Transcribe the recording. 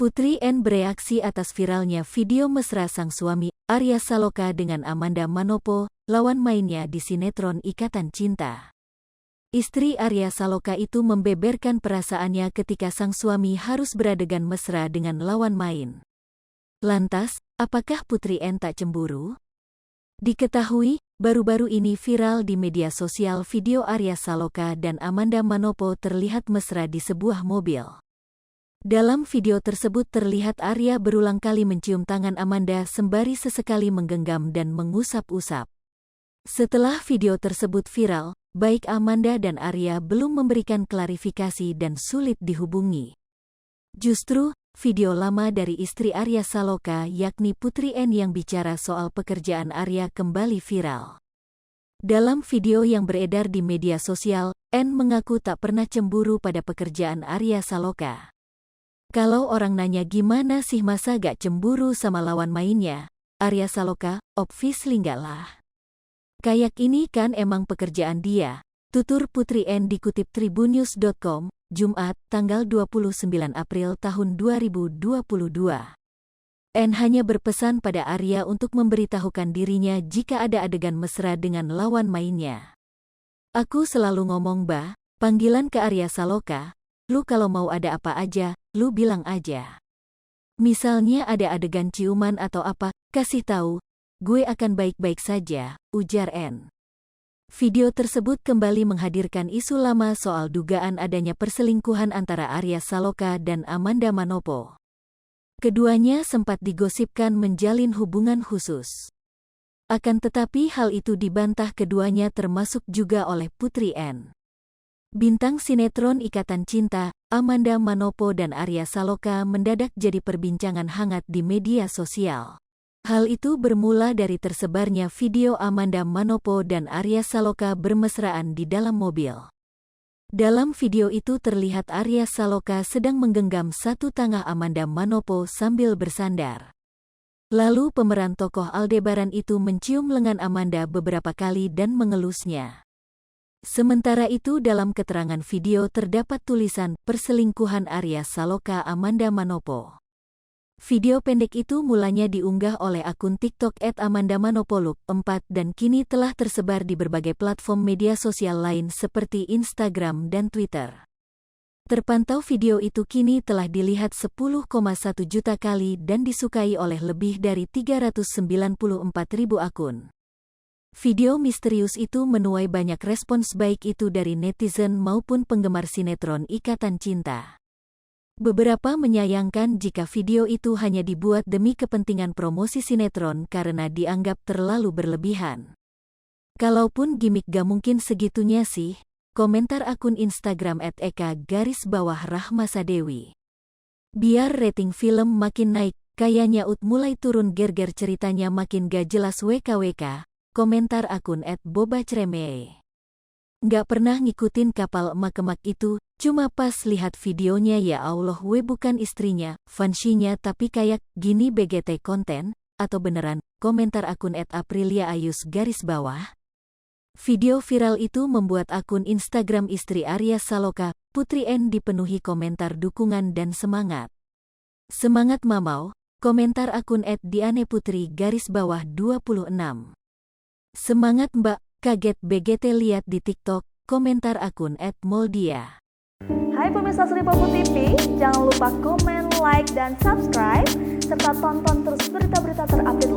Putri N bereaksi atas viralnya video mesra sang suami, Arya Saloka dengan Amanda Manopo, lawan mainnya di sinetron Ikatan Cinta. Istri Arya Saloka itu membeberkan perasaannya ketika sang suami harus beradegan mesra dengan lawan main. Lantas, apakah Putri N tak cemburu? Diketahui, baru-baru ini viral di media sosial video Arya Saloka dan Amanda Manopo terlihat mesra di sebuah mobil. Dalam video tersebut terlihat Arya berulang kali mencium tangan Amanda sembari sesekali menggenggam dan mengusap-usap. Setelah video tersebut viral, baik Amanda dan Arya belum memberikan klarifikasi dan sulit dihubungi. Justru, video lama dari istri Arya Saloka yakni Putri N yang bicara soal pekerjaan Arya kembali viral. Dalam video yang beredar di media sosial, N mengaku tak pernah cemburu pada pekerjaan Arya Saloka. Kalau orang nanya gimana sih masa gak cemburu sama lawan mainnya, Arya Saloka, obviously enggak lah. Kayak ini kan emang pekerjaan dia, tutur Putri N dikutip tribunnews.com, Jumat, tanggal 29 April tahun 2022. N hanya berpesan pada Arya untuk memberitahukan dirinya jika ada adegan mesra dengan lawan mainnya. Aku selalu ngomong panggilan ke Arya Saloka, lu kalau mau ada apa aja, lu bilang aja. Misalnya ada adegan ciuman atau apa, kasih tahu, gue akan baik-baik saja, ujar N. Video tersebut kembali menghadirkan isu lama soal dugaan adanya perselingkuhan antara Arya Saloka dan Amanda Manopo. Keduanya sempat digosipkan menjalin hubungan khusus. Akan tetapi hal itu dibantah keduanya termasuk juga oleh Putri N. Bintang sinetron Ikatan Cinta, Amanda Manopo dan Arya Saloka mendadak jadi perbincangan hangat di media sosial. Hal itu bermula dari tersebarnya video Amanda Manopo dan Arya Saloka bermesraan di dalam mobil. Dalam video itu terlihat Arya Saloka sedang menggenggam satu tangan Amanda Manopo sambil bersandar. Lalu pemeran tokoh Aldebaran itu mencium lengan Amanda beberapa kali dan mengelusnya. Sementara itu dalam keterangan video terdapat tulisan perselingkuhan Arya Saloka Amanda Manopo. Video pendek itu mulanya diunggah oleh akun TikTok @amandamanopoluk4 dan kini telah tersebar di berbagai platform media sosial lain seperti Instagram dan Twitter. Terpantau video itu kini telah dilihat 10,1 juta kali dan disukai oleh lebih dari 394.000 akun. Video misterius itu menuai banyak respons baik itu dari netizen maupun penggemar sinetron Ikatan Cinta. Beberapa menyayangkan jika video itu hanya dibuat demi kepentingan promosi sinetron karena dianggap terlalu berlebihan. Kalaupun gimmick gak mungkin segitunya sih, komentar akun Instagram @eka_rahmasadewi. Biar rating film makin naik, kayaknya mulai turun ger-ger ceritanya makin gak jelas WKWK. Komentar akun @bobacreme. Nggak pernah ngikutin kapal emak-emak itu, cuma pas lihat videonya ya Allah bukan istrinya, fansinya tapi kayak gini BGT konten, atau beneran, komentar akun @apriliaayus_. Video viral itu membuat akun Instagram istri Arya Saloka, Putri N dipenuhi komentar dukungan dan semangat. Semangat mamau, komentar akun @dianeputri_26. Semangat mbak, kaget BGT lihat di TikTok, komentar akun @moldia. Hai pemirsa Sri Popo TV, jangan lupa komen, like, dan subscribe, serta tonton terus berita-berita terupdate